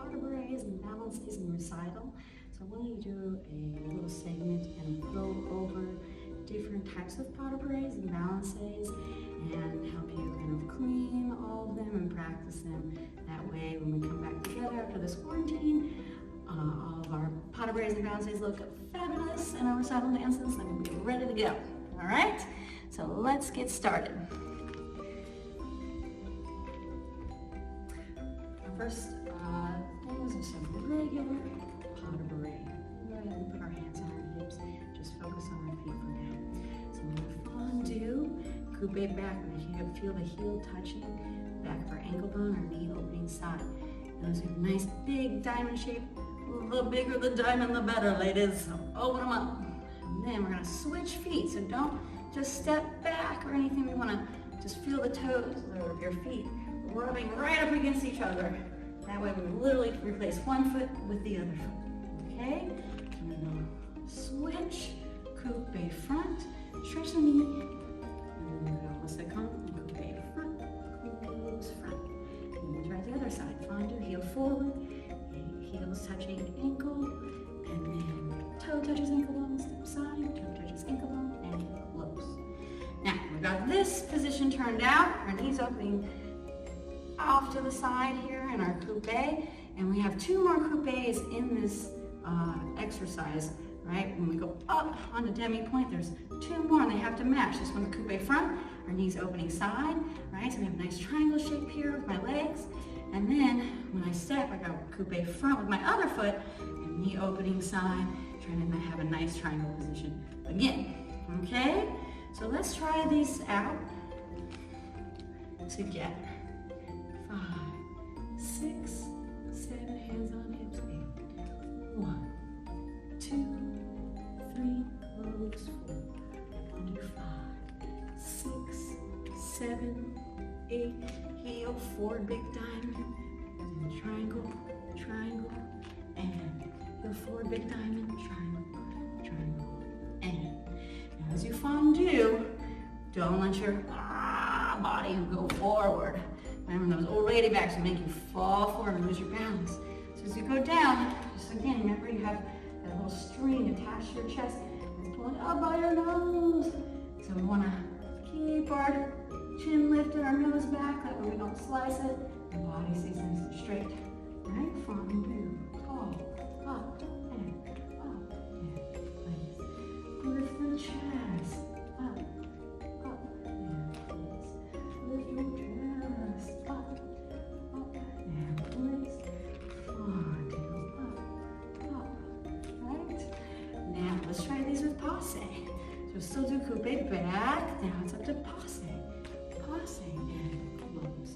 pas de bourrées and balancés in recital. So I want to do a little segment and go over different types of pas de bourrées and balancés and help you kind of clean all of them and practice them. That way, when we come back together after this quarantine, all of our pas de bourrées and balancés look fabulous in our recital dances and we'll be ready to go. All right? So let's get started. Our first things are some regular pas de bourrée. Go ahead and put our hands on our hips. Just focus on our feet for now. So we're going to fondue, coupe back. We feel the heel touching back of our ankle bone, our knee opening side. Those are nice big diamond shape. The bigger the diamond, the better, ladies. So open them up. And then we're going to switch feet. So don't just step back or anything. We want to just feel the toes of your feet rubbing right up against each other. That way we literally replace one foot with the other foot. Okay? And then we'll switch, coupe front, stretch the knee. And then we'll second, coupe front, close front. And then we'll try the other side. Fondue, heel forward, heels touching ankle, and then toe touches ankle bone, step side, toe touches ankle bone, and close. Now, we've got this position turned out, our knees opening off to the side here in our coupe, and we have two more coupes in this exercise, right? When we go up on the demi-point, there's two more, and they have to match. This one's coupe front, our knees opening side, right? So we have a nice triangle shape here with my legs, and then when I step, I go coupe front with my other foot, and knee opening side, trying to have a nice triangle position again, okay? So let's try these out together. 5, 6, 7, hands on hips, 8. 1, 2, 3, close, 4. Under 5, 6, 7, 8. Heel forward, big diamond, and then triangle, triangle, and heel forward, big diamond, triangle, triangle, and. Now as you fondue, don't let your body go forward. Remember, those old lady backs will make you fall forward and lose your balance. So as you go down, just again, remember you have that little string attached to your chest. It's pulling up by your nose. So we want to keep our chin lifted, our nose back, that way we don't slice it. The body stays nice and straight. Right? Fondue, tall, up, and place. Lift the chest, up, and place. Lift your chest, up, and place. Fondue, up, right? Now let's try these with passe. So still do coupe back, now it's up to passe. And close.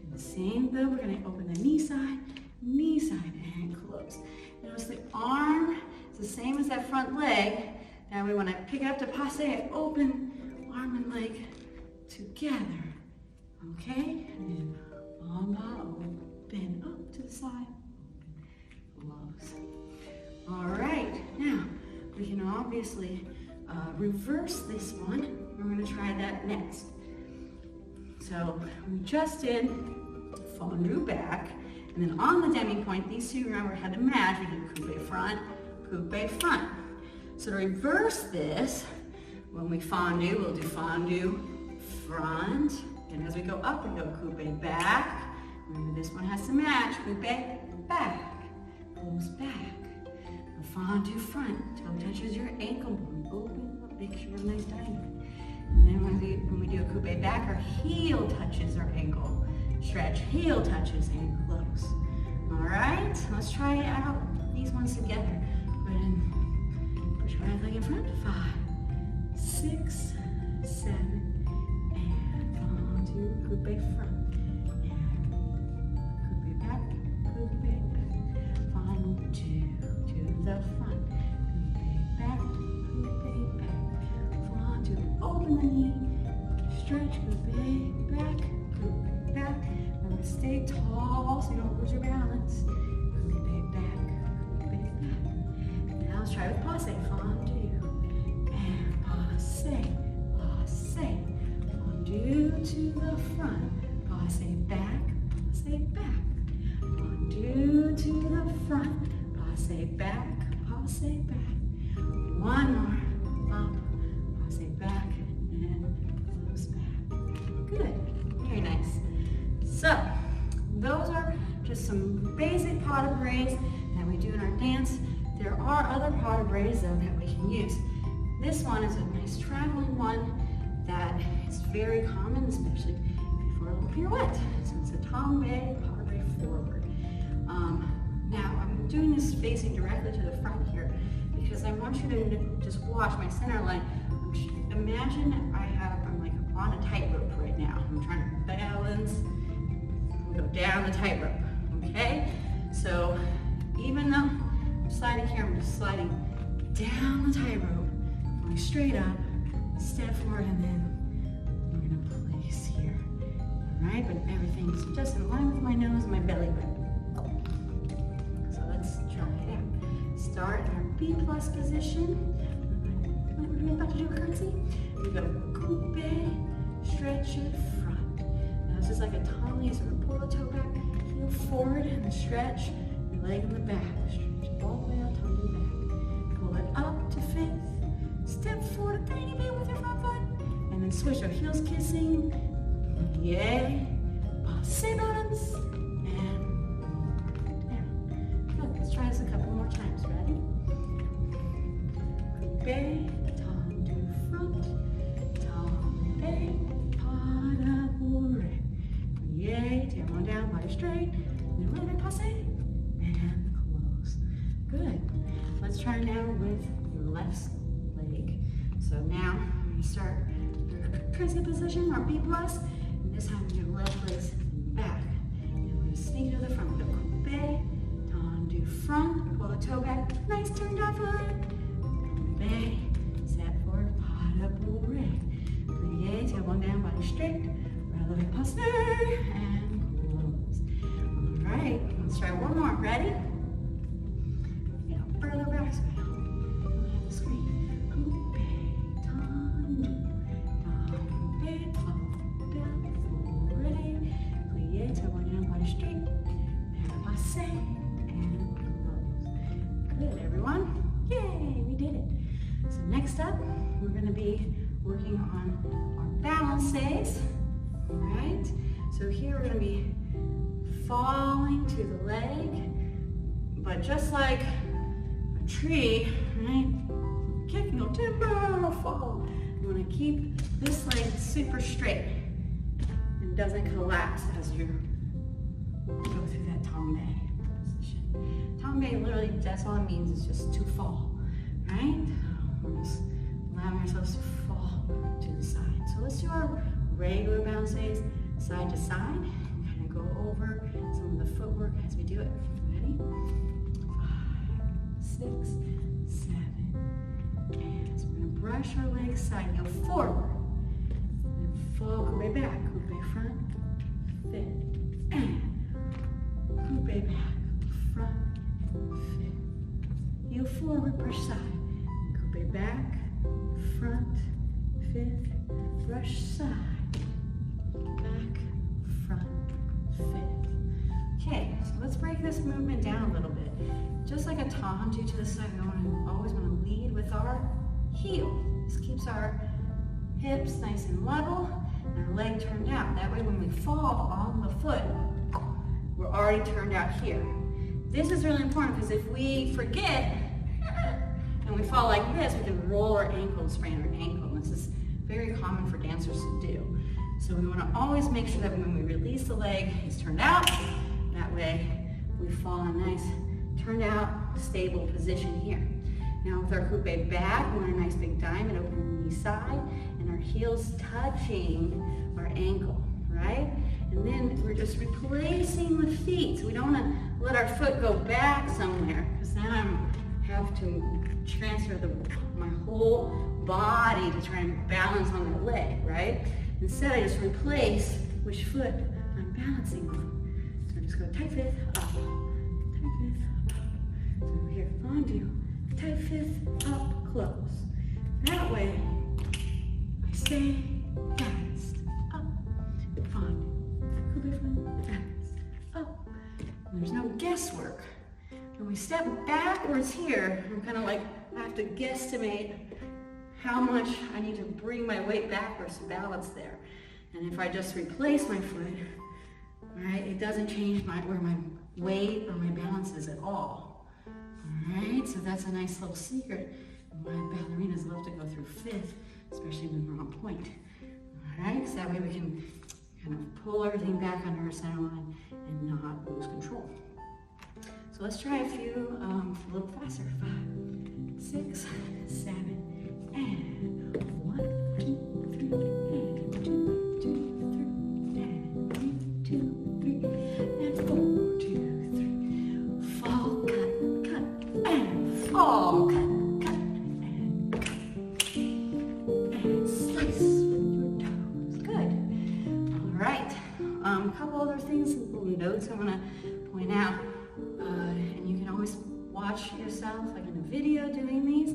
And the same though, we're going to open the knee side, and close. Notice the arm is the same as that front leg. Now we want to pick it up to passe and open arm and leg together. Okay? And then en bas, open up to the side, open, close. All right, now we can obviously reverse this one. We're going to try that next. So we just did fondue back, and then on the demi-point, these two, remember, had to match. We did coupe front, coupe front. So to reverse this, when we fondue, we'll do fondue front, and as we go up, we go coupe back. Remember, this one has to match, coupe back, close back. And fondue front, toe touches your ankle bone, open up, make sure you have a nice diamond. And then when we do a coupe back, our heel touches our ankle. Stretch, heel touches, and close. All right, let's try out these ones together. Go ahead and push your right leg in front. 5, 6, 7, and fondue, coupe front. And coupe back, fondue to the front. Coupe back, open the knee, stretch, coupe back, remember stay tall so you don't lose your balance, coupe back, now let's try with passe, fondue, and passe, fondue to the front, passe back, fondue to the front, passe back, passe back. One more, up, passe back, and close back. Good, very nice. So, those are just some basic pas de bourrées that we do in our dance. There are other pas de bourrées though that we can use. This one is a nice traveling one that is very common, especially before a little pirouette. So it's a tombe, pas de bourrée forward. Now I'm doing this facing directly to the front here because I want you to just watch my center line. Imagine I'm like on a tightrope right now. I'm trying to balance and go down the tightrope, okay? So even though I'm sliding here, I'm just sliding down the tightrope, going straight up, step forward, and then I'm gonna place here. All right, but everything's just in line with my nose and my belly button. So let's try it out. Start in our B+ position. We're about to do a curtsy. We go coupe, stretch it front. Now this is like a tombe, so we pull the toe back, heel forward, and then stretch your leg in the back. Stretch it all the way out, tombe back. Pull it up to fifth. Step forward a tiny bit with your front foot, and then switch our heels kissing. Yay, passe balance, and down. Good, let's try this a couple more times. Ready? Coupe, tendu front, tombe, pas de bourrée. Yay, tail on down, body straight, then really passe, and close. Good. Let's try now with your left leg. So now I'm going to start your curtsy position, or B+, and this time your left leg's back. And we're going to sneak to the front. We're going to coupe, tendu front, pull the toe back, nice turned out foot. Coupe, step forward, pas de bourrée. Plie, tailbone down, body straight, releve, passe, and close. All right, let's try one more. Ready? Yeah, further back, so I don't have the screen. Coupe, tendu, tombe, bourrée, plie, tailbone down, body straight, and passe, and close. Good, everyone. Yay, we did it. So next up, we're going to be working on our balancés. All right. So here we're going to be falling to the leg, but just like a tree, right? Kicking no timber, fall. You want to keep this leg super straight and doesn't collapse as you go through that tombe position. Tombe literally, that's all it means, is just to fall, right? We're just allowing ourselves to fall to the side. So let's do our regular balancés, side to side. Kind of go over some of the footwork as we do it. Ready? 5, 6, 7, and so we're going to brush our legs side, go forward, and fall, coupe back, coupe front, fifth, and coupe back, front, fifth, heel forward, brush side, coupe back, front, fifth, brush side, back, front, fifth. Okay, so let's break this movement down a little bit. Just like a tendu to the side, we always want to lead with our heel. This keeps our hips nice and level and our leg turned out. That way when we fall on the foot, we're already turned out here. This is really important because if we forget and we fall like this, we can roll our ankle and sprain our ankle. This is very common for dancers to do. So we want to always make sure that when we release the leg, it's turned out. That way we fall in a nice turned out stable position here. Now with our coupe back, we want a nice big diamond, open the knee side, and our heels touching our ankle, right? And then we're just replacing the feet. So we don't want to let our foot go back somewhere, because then I have to transfer my whole body to try and balance on the leg, right? Instead, I just replace which foot I'm balancing on. So I just go tight fifth, up, tight fifth, up. So over here, fondu, tight fifth, up, close. That way, I stay balanced, up, fondu, coupe front, balanced, up. And there's no guesswork. And we step backwards here. I'm kind of like, I have to guesstimate how much I need to bring my weight backwards to balance there. And if I just replace my foot, right, it doesn't change where my weight or my balance is at all. All right, so that's a nice little secret. My ballerinas love to go through fifth, especially when we're on point. All right, so that way we can kind of pull everything back under our center line and not lose control. So let's try a few a little faster. 5, 6, 7, and 1, 2, 3, and 2, 2, 3, and 1, 2, 3, and 4, 2, 3. Fall, cut, cut, and fall, cut, cut, and slice with your toes. Good. All right. A couple other things, little notes I want to point out. And you can always watch yourself, like in a video, doing these.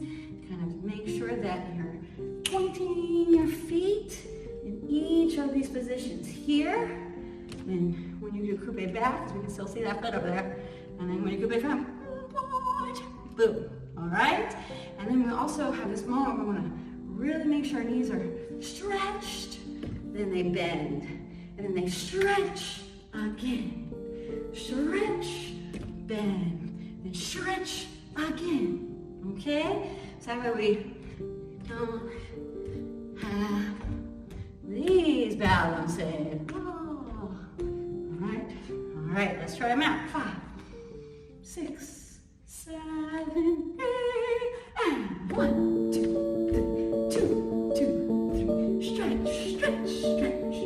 Kind of make sure that you're pointing your feet in each of these positions here. And when you do coupe back, we can still see that foot over there. And then when you coupe front, boom. All right? And then we also have this moment where we want to really make sure our knees are stretched. Then they bend. And then they stretch again. Stretch, bend, and stretch again. Okay? So that way we don't have these balances. Oh. All right, let's try them out. 5, 6, 7, 8, and 1, 2, 2, 2, 3. Stretch, stretch, stretch.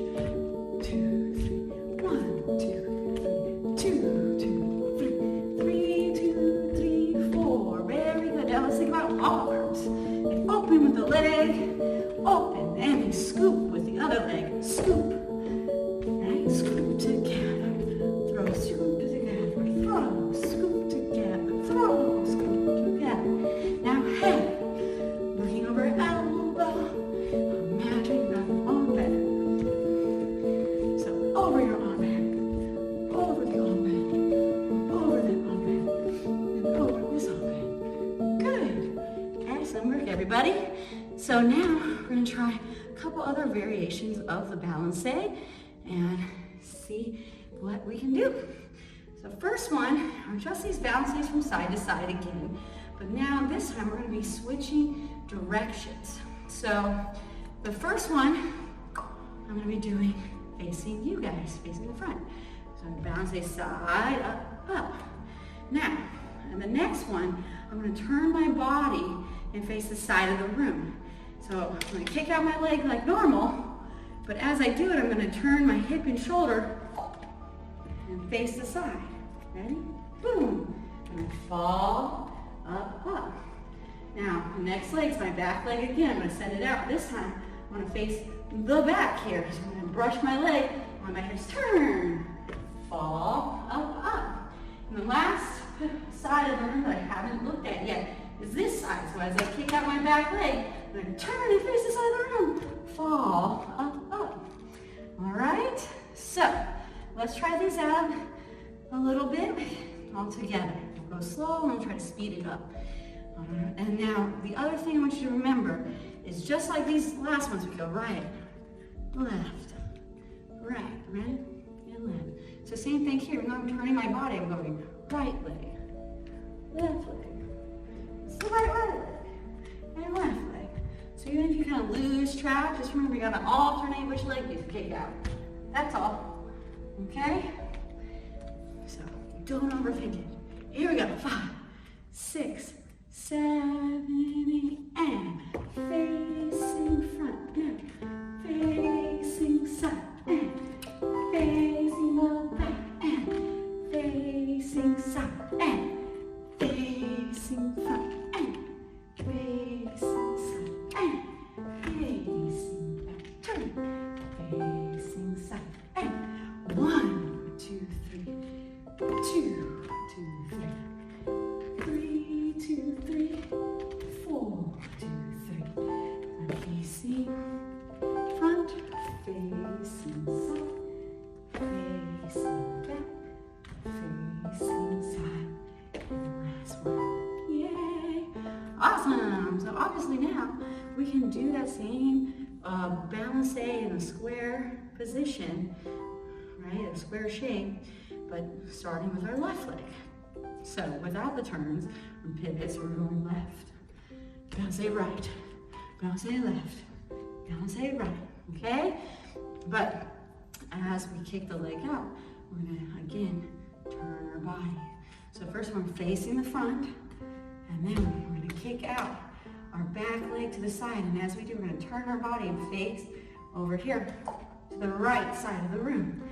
2, 3, 1, 2, 2, 3, 3, 2, 3, 4. Very good. Now let's think about arms. And open with the leg, open, and we scoop with the other leg. Scoop. Right? Scoop together. Throw, scoop together. Throw, scoop together. Throw, scoop together. Now head. Looking over elbow. Imagine an armband. So over your armband. Over the armband. Over that armband. And over this armband. Good. Excellent work, everybody. So now we're going to try a couple other variations of the balancé and see what we can do. So first one are just these balancés from side to side again, but now this time we're going to be switching directions. So the first one I'm going to be doing facing you guys, facing the front. So I'm going to balance side, up, up. Now, and the next one, I'm going to turn my body and face the side of the room. So I'm going to kick out my leg like normal, but as I do it, I'm going to turn my hip and shoulder and face the side. Ready? Boom. And fall, up, up. Now, the next leg's my back leg again. I'm going to send it out. This time, I'm going to face the back here. So I'm going to brush my leg on my hips. Turn, fall, up, up. And the last side of the room that I haven't looked at yet is this side. So as I kick out my back leg, I'm going to turn and face the side of the room. Fall, up, up. All right? So, let's try these out a little bit all together. We'll go slow and we'll try to speed it up. And now, the other thing I want you to remember is just like these last ones, we go right, left, right, and left. So same thing here. Even though I'm turning my body, I'm going right leg, left leg. It's the right leg, and left leg. So even if you kind of lose track, just remember you gotta alternate which leg you kick out. That's all. Okay? So don't overthink it. Here we go. 5, 6, 7, 8, and facing front, and facing side, and facing the back, and facing side, and facing front, and facing side, and facing back, turn, facing side, and 1, 2, 3, 2, 2, 3. 3, 2, 3, 4, 2, 3. I'm facing front, facing side, facing back, facing side, obviously now we can do that same balancé in a square position, right, a square shape, but starting with our left leg. So without the turns and pivots, we're going left, balancé right, balancé left, balancé right, okay? But as we kick the leg out, we're gonna, again, turn our body. So first we're facing the front, and then we're gonna kick out our back leg to the side. And as we do, we're gonna turn our body and face over here to the right side of the room.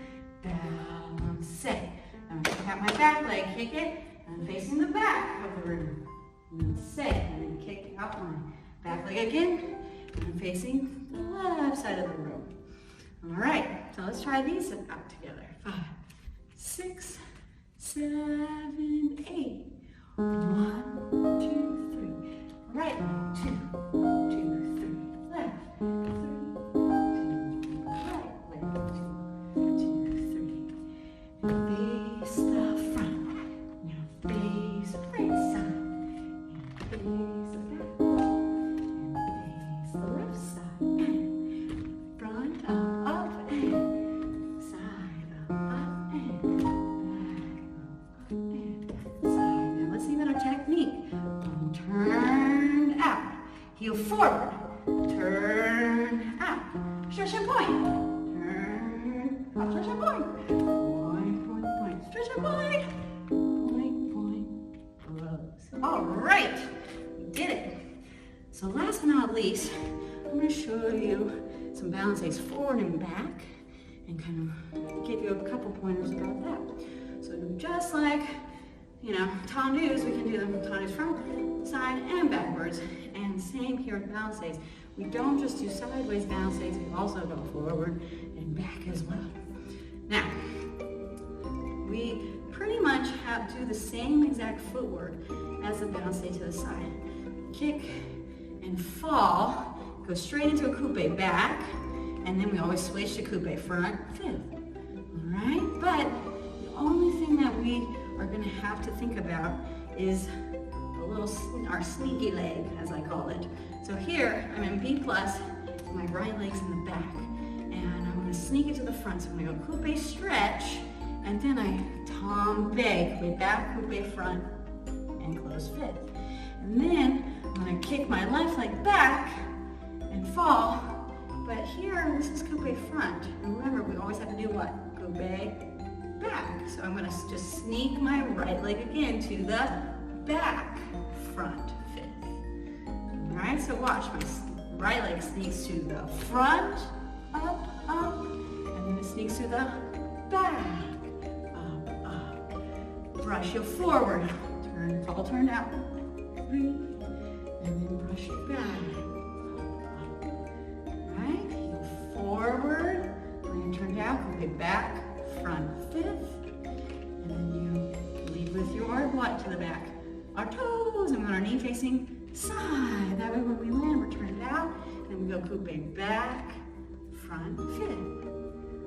Balancé. I'm gonna kick out my back leg, kick it, and I'm facing the back of the room. Balancé. And then kick out my back leg again, and I'm facing the left side of the room. All right, so let's try these out together. 5, 6, 7, 8. 1, 2, 3. Right leg, 2, 2, 3. Left, 3, 2. Right leg, 2, 2, 3. And face the front. Now face the right side. And face the back. And face the left side. And front, up, and side, up, and back, and side. Now let's see about our technique. Turn out, heel forward, turn out, stretch and point, turn up, stretch and point, point, point, point, stretch and point, point, point, close. All right, we did it. So last but not least, I'm going to show you some balancés forward and back, and kind of give you a couple pointers about that. So just like, you know, tendus, we can do them tendus front, side, and backwards. And same here with balancés. We don't just do sideways balancés, we also go forward and back as well. Now, we pretty much do the same exact footwork as the balancé to the side. Kick and fall, go straight into a coupe back, and then we always switch to coupe front, fifth. All right, but the only thing that we are going to have to think about is our sneaky leg, as I call it. So here, I'm in B+, my right leg's in the back, and I'm going to sneak it to the front. So I'm going to go coupe stretch, and then I tombe, coupe back, coupe front, and close fifth. And then I'm going to kick my left leg back and fall, but here, this is coupe front. And remember, we always have to do what? Coupe back. So I'm going to just sneak my right leg again to the back front fifth. All right, so watch, my right leg sneaks to the front, up, and then it sneaks to the back, up. Brush you forward, fall turned out, 3, and then brush it back, up. Right, heel forward, land turned out, go back, front fifth, and then you lead with your what to the back? Our toes, and with our knee facing side. That way when we land, we're turned out, and we go coupe back, front fifth.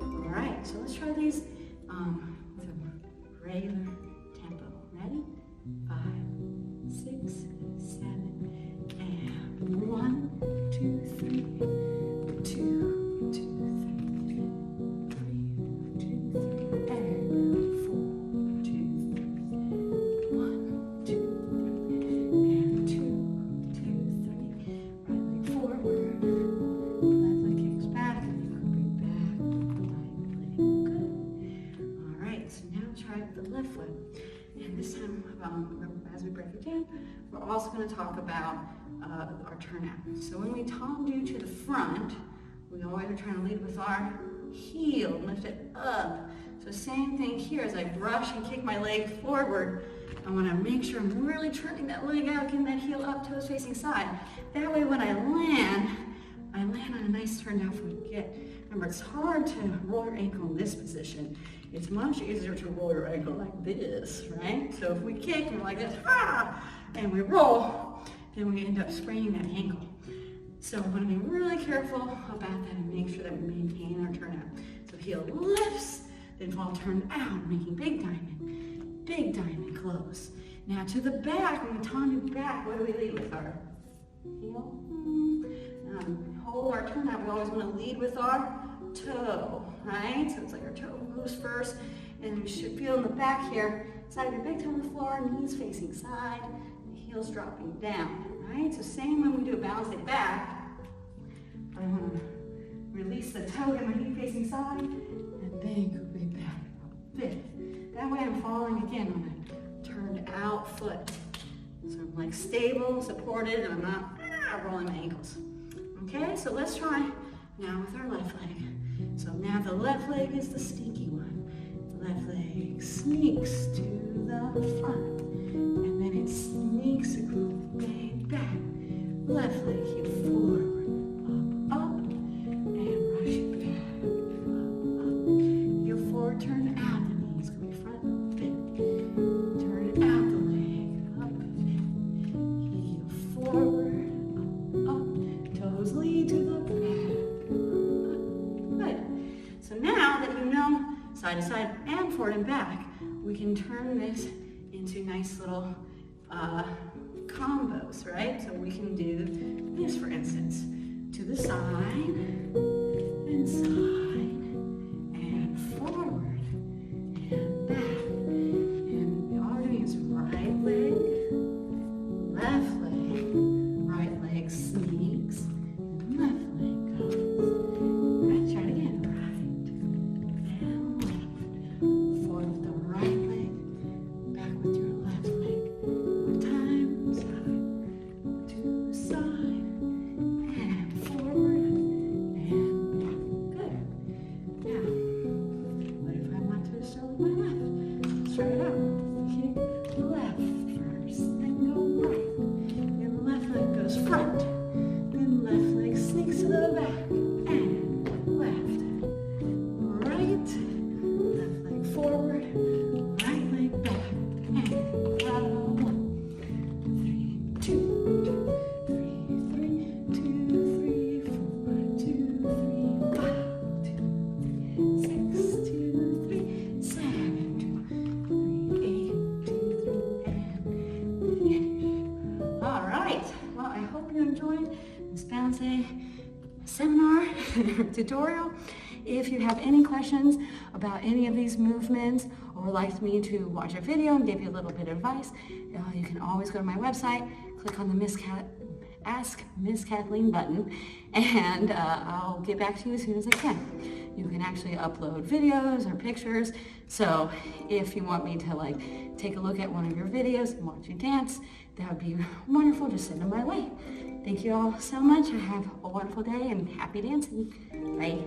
All right, so let's try these with a regular tempo. Ready? 5, 6, 7, and 1, 2, 3, 2, 2, 3, 2, 3, and 4, 2, 3, 1, 2, 3, and 2, 2, 3. Right leg forward, left leg kicks back, and you coupe back, right leg, good. All right, so now try with the left foot. And this time, as we break it down, we're also going to talk about our turnout. So when we tendu to the front, we always are trying to lead with our heel, lift it up. So same thing here, as I brush and kick my leg forward, I want to make sure I'm really turning that leg out, getting that heel up, toes facing side. That way when I land on a nice turned out foot. Remember, it's hard to roll your ankle in this position. It's much easier to roll your ankle like this, right? So if we kick and we're like this, and we roll, then we end up spraining that ankle. So we want to be really careful about that and make sure that we maintain our turnout. So heel lifts, then fall turned out, making big diamond close. Now to the back, when we tendu back, what do we lead with? Our heel. Hold our turnout. We always want to lead with our toe, right? So it's like our toe moves first, and you should feel in the back here, side of your big toe on the floor, knees facing side, the heels dropping down, right? So same when we do a balancé back. I'm going to release the toe, get my knee facing side, and then go big back. Big. That way I'm falling again on a turned out foot. So I'm like stable, supported, and I'm not rolling my ankles. Okay, so let's try now with our left leg. So now the left leg is the sneaky one. The left leg sneaks to the front, and then it sneaks a big back. Left leg heel forward, up, and rush it back, up. Heel forward, turn out the knees, go be front, big. Turn out the leg, up, heel forward, up, toes lead to the back. Good. So now that you know side to side and forward and back, we can turn this into nice little combos, right? So we can do this, for instance, to the side and forward and back. And all we're doing is right leg, left leg, right leg sneaks, and left leg goes. Let's try it again. Right and left. Forward with the right leg, back with your left leg. One time, side to side, and forward and back. Good. Now, what if I want to start with my left? Let's try it out. Kick left first, then go right. Then left leg goes front. Then left leg sneaks to the back. And left. Right. Left leg forward. Right leg back. And 1, 3, 2, 3, 2, 3, 4, 2, 3, 5, 2, 6, 2, 3, 7, 2, 3, 8, 2, 3, and finish. All right. Well, I hope you enjoyed this balancé seminar tutorial. If you have any questions about any of these movements or would like me to watch a video and give you a little bit of advice, you can always go to my website, click on the Ask Miss Kathleen button, and I'll get back to you as soon as I can. You can actually upload videos or pictures, so if you want me to take a look at one of your videos and watch you dance, that would be wonderful. Just send them my way. Thank you all so much. Have a wonderful day and happy dancing. Bye.